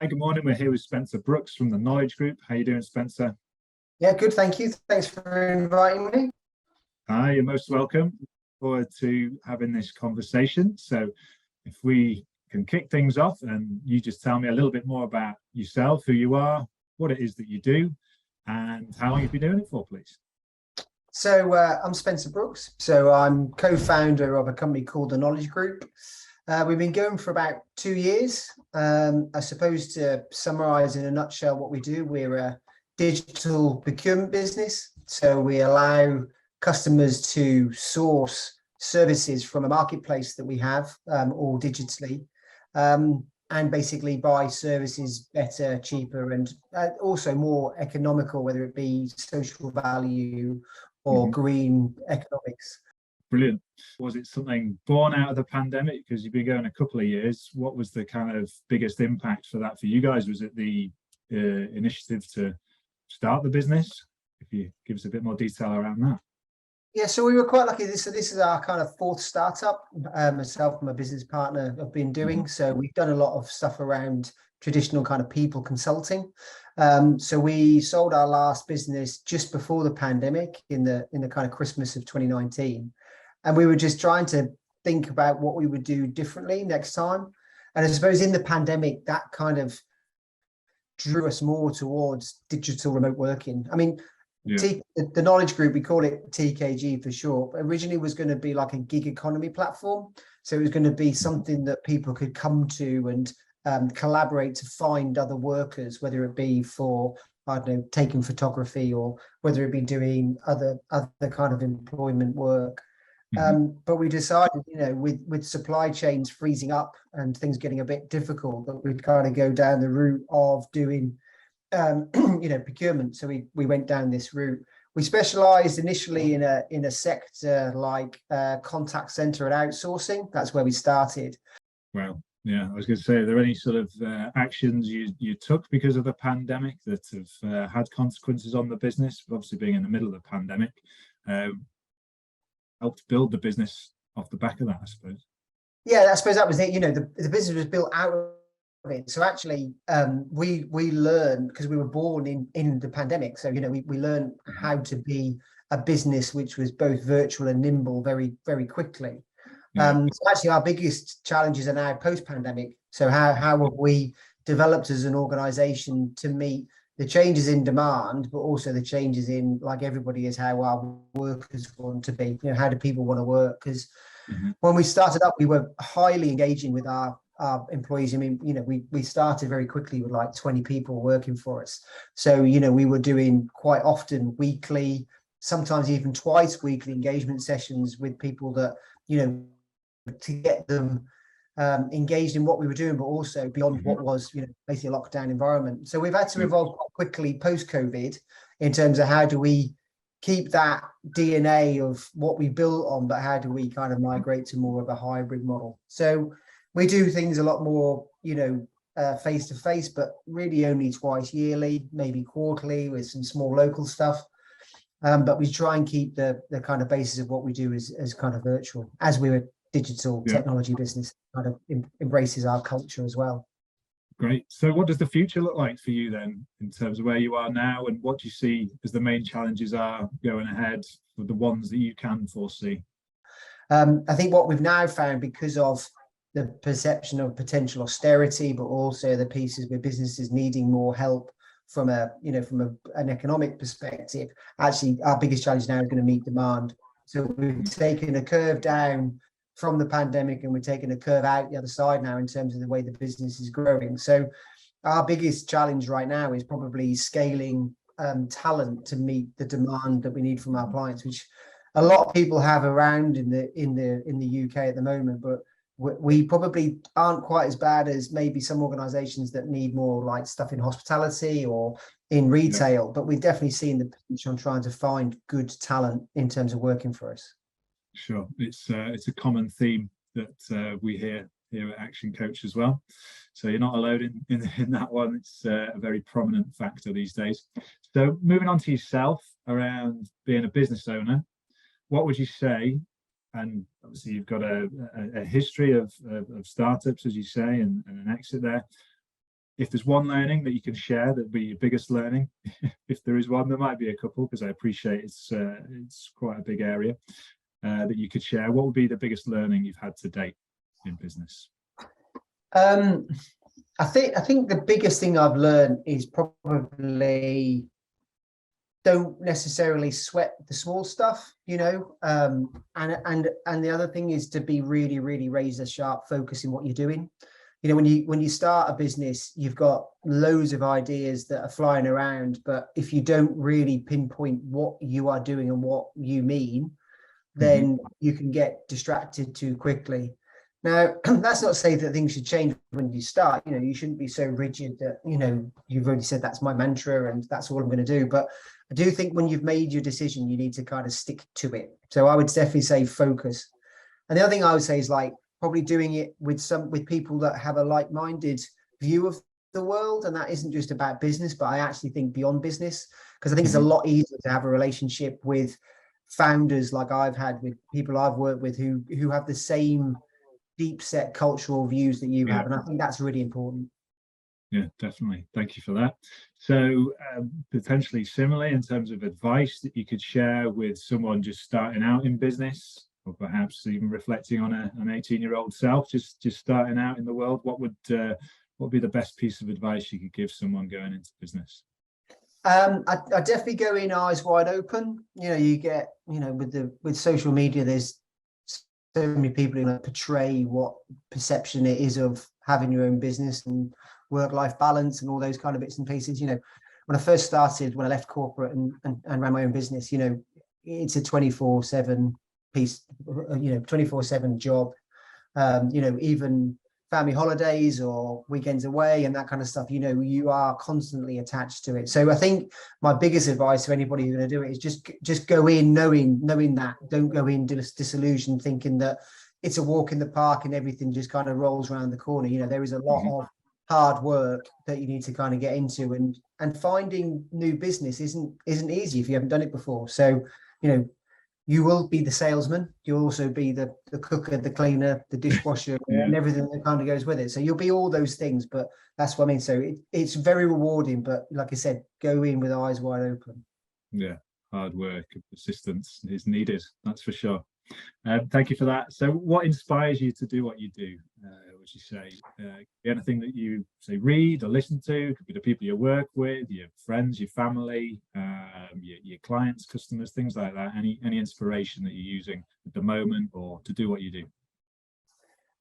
Hey, good morning. We're here with Spencer Brooks from the Knowledge Group. How you doing, Spencer? Yeah, good, thank you. Thanks for inviting me. Hi, you're most welcome. Look forward to having this conversation. So if we can kick things off and you just tell me a little bit more about yourself, who you are, what it is that you do, and how long you've been doing it for, please. I'm Spencer Brooks. I'm co-founder of a company called the Knowledge Group. We've been going for about 2 years. I suppose to summarize in a nutshell what we do, we're a digital procurement business. So we allow customers to source services from a marketplace that we have, all digitally, and basically buy services better, cheaper, and also more economical, whether it be social value or green economics. Brilliant. Was it something born out of the pandemic? Because you've been going a couple of years. What was the kind of biggest impact for that for you guys? Was it the initiative to start the business? If you give us a bit more detail around that. Yeah, so we were quite lucky. This is our kind of fourth startup. Myself and my business partner have been doing. So we've done a lot of stuff around traditional kind of people consulting. So we sold our last business just before the pandemic in the kind of Christmas of 2019. And we were just trying to think about what we would do differently next time. And I suppose in the pandemic, that kind of drew us more towards digital remote working. I mean, the Knowledge Group, we call it TKG for short, but originally was going to be like a gig economy platform. So it was going to be something that people could come to and collaborate to find other workers, whether it be for, I don't know, taking photography or whether it be doing other kind of employment work. But we decided, with supply chains freezing up and things getting a bit difficult, that we'd kind of go down the route of doing, procurement. So we went down this route. We specialized initially in a sector like contact center and outsourcing. That's where we started. Well, yeah, I was going to say, are there any sort of actions you took because of the pandemic that have had consequences on the business? Obviously, being in the middle of the pandemic, helped build the business off the back of that, I suppose. Yeah, I suppose that was it. The business was built out of it. So actually, we learned, because we were born in the pandemic. So we learned how to be a business which was both virtual and nimble very, very quickly. So actually, our biggest challenges are now post-pandemic. So how have we developed as an organization to meet the changes in demand, but also the changes in, like everybody is, how our workers want to be? How do people want to work? Because when we started up, we were highly engaging with our employees. I mean, we started very quickly with like 20 people working for us. So, we were doing quite often weekly, sometimes even twice weekly engagement sessions with people that, to get them engaged in what we were doing, but also beyond what was, basically a lockdown environment. So we've had to evolve quite quickly post-COVID in terms of how do we keep that DNA of what we built on, but how do we kind of migrate to more of a hybrid model? So we do things a lot more, face to face, but really only twice yearly, maybe quarterly, with some small local stuff. But we try and keep the kind of basis of what we do as kind of virtual, as we're a digital technology business, kind of embraces our culture as well. Great. So what does the future look like for you then, in terms of where you are now, and what do you see as the main challenges are going ahead, for the ones that you can foresee? I think what we've now found, because of the perception of potential austerity, but also the pieces where businesses needing more help from an economic perspective, actually our biggest challenge now is going to meet demand. So we've taken a curve down from the pandemic, and we're taking a curve out the other side now in terms of the way the business is growing. So our biggest challenge right now is probably scaling talent to meet the demand that we need from our clients, which a lot of people have around in the UK at the moment, but we probably aren't quite as bad as maybe some organizations that need more like stuff in hospitality or in retail, but we've definitely seen the potential on trying to find good talent in terms of working for us. Sure, it's a common theme that we hear here at Action Coach as well. So you're not alone in that one. It's a very prominent factor these days. So moving on to yourself around being a business owner, what would you say? And obviously you've got a history of startups, as you say, and an exit there. if there's one learning that you can share, that'd be your biggest learning. If there is one, there might be a couple, because I appreciate it's quite a big area that you could share. What would be the biggest learning you've had to date in business? I think the biggest thing I've learned is probably don't necessarily sweat the small stuff, and the other thing is to be really, really razor sharp, focusing what you're doing. When you start a business, you've got loads of ideas that are flying around, but if you don't really pinpoint what you are doing and what you mean, then you can get distracted too quickly. Now, that's not to say that things should change when you start. You shouldn't be so rigid that, you've already said that's my mantra and that's all I'm going to do. But I do think when you've made your decision, you need to kind of stick to it. So I would definitely say focus. And the other thing I would say is probably doing it with people that have a like-minded view of the world. And that isn't just about business, but I actually think beyond business, because I think it's a lot easier to have a relationship with founders like I've had with people I've worked with who have the same deep set cultural views that you have, and I think that's really important. Yeah, definitely. Thank you for that. So potentially similarly, in terms of advice that you could share with someone just starting out in business, or perhaps even reflecting on an 18-year-old self just starting out in the world, what would be the best piece of advice you could give someone going into business? I definitely go in eyes wide open. You get, with social media, there's so many people who portray what perception it is of having your own business and work-life balance and all those kind of bits and pieces. When I first started, when I left corporate and ran my own business, it's a 24/7 piece, 24/7 job. Even family holidays or weekends away and that kind of stuff, you are constantly attached to it. So I think my biggest advice to anybody who's going to do it is just go in knowing that. Don't go in disillusioned thinking that it's a walk in the park and everything just kind of rolls around the corner. There is a lot of hard work that you need to kind of get into, and finding new business isn't easy if you haven't done it before. So you will be the salesman. You'll also be the cooker, the cleaner, the dishwasher, and everything that kind of goes with it. So you'll be all those things, but that's what I mean. So it's very rewarding, but like I said, go in with eyes wide open. Yeah, hard work and persistence is needed. That's for sure. Thank you for that. So what inspires you to do what you do? Would you say anything that you say read or listen to? Could be the people you work with, your friends, your family, your clients, customers, things like that. Any inspiration that you're using at the moment or to do what you do?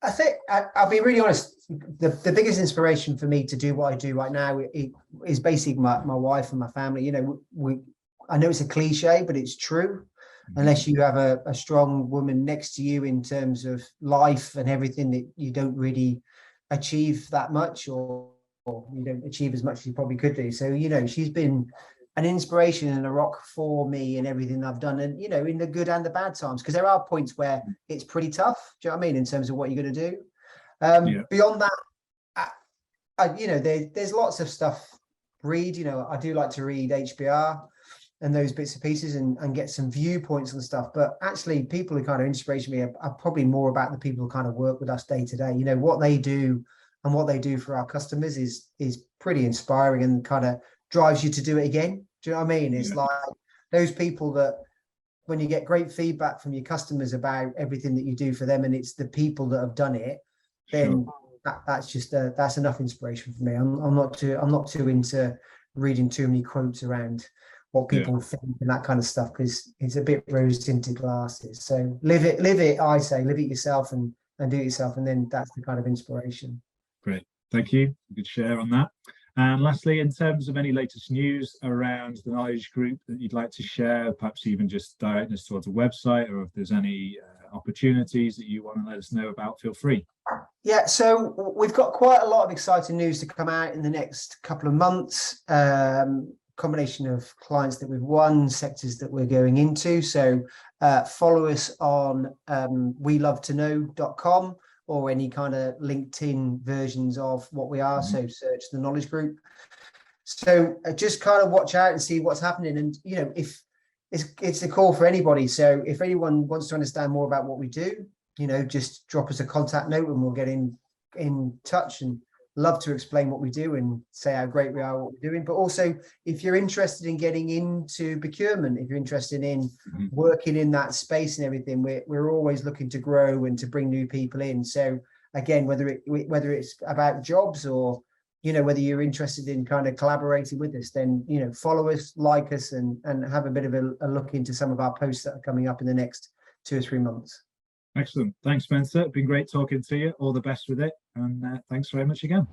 I think I'll be really honest. The biggest inspiration for me to do what I do right now is basically my wife and my family. I know it's a cliche, but it's true. Unless you have a strong woman next to you in terms of life and everything, that you don't really achieve that much, or you don't achieve as much as you probably could do. So, she's been an inspiration and a rock for me in everything I've done, and, in the good and the bad times, because there are points where it's pretty tough. Do you know what I mean? In terms of what you're going to do. Beyond that, there's lots of stuff. I do like to read HBR and those bits and pieces and get some viewpoints and stuff. But actually, people who kind of inspire me are probably more about the people who kind of work with us day to day. What they do and what they do for our customers is pretty inspiring and kind of drives you to do it again. Do you know what I mean? It's like those people that when you get great feedback from your customers about everything that you do for them, and it's the people that have done it, then that's enough inspiration for me. I'm not too into reading too many quotes around what people think and that kind of stuff, because it's a bit rose tinted glasses. So live it. I say live it yourself and do it yourself, and then that's the kind of inspiration. Great, thank you. Good share on that. And lastly, in terms of any latest news around the Knowledge Group that you'd like to share, perhaps even just direct us towards a website, or if there's any opportunities that you want to let us know about, feel free. Yeah, so we've got quite a lot of exciting news to come out in the next couple of months. Combination of clients that we've won, sectors that we're going into. So follow us on welovetoknow.com or any kind of LinkedIn versions of what we are. So search the Knowledge Group. So just kind of watch out and see what's happening. And, if it's a call for anybody. So if anyone wants to understand more about what we do, just drop us a contact note and we'll get in touch and love to explain what we do and say how great we are at what we're doing. But also, if you're interested in getting into procurement, if you're interested in working in that space and everything, we're always looking to grow and to bring new people in. So again, whether it's about jobs or, you know, whether you're interested in kind of collaborating with us, then, you know, follow us, like us, and have a bit of a look into some of our posts that are coming up in the next 2 or 3 months. Excellent. Thanks, Spencer. It's been great talking to you. All the best with it. And thanks very much again.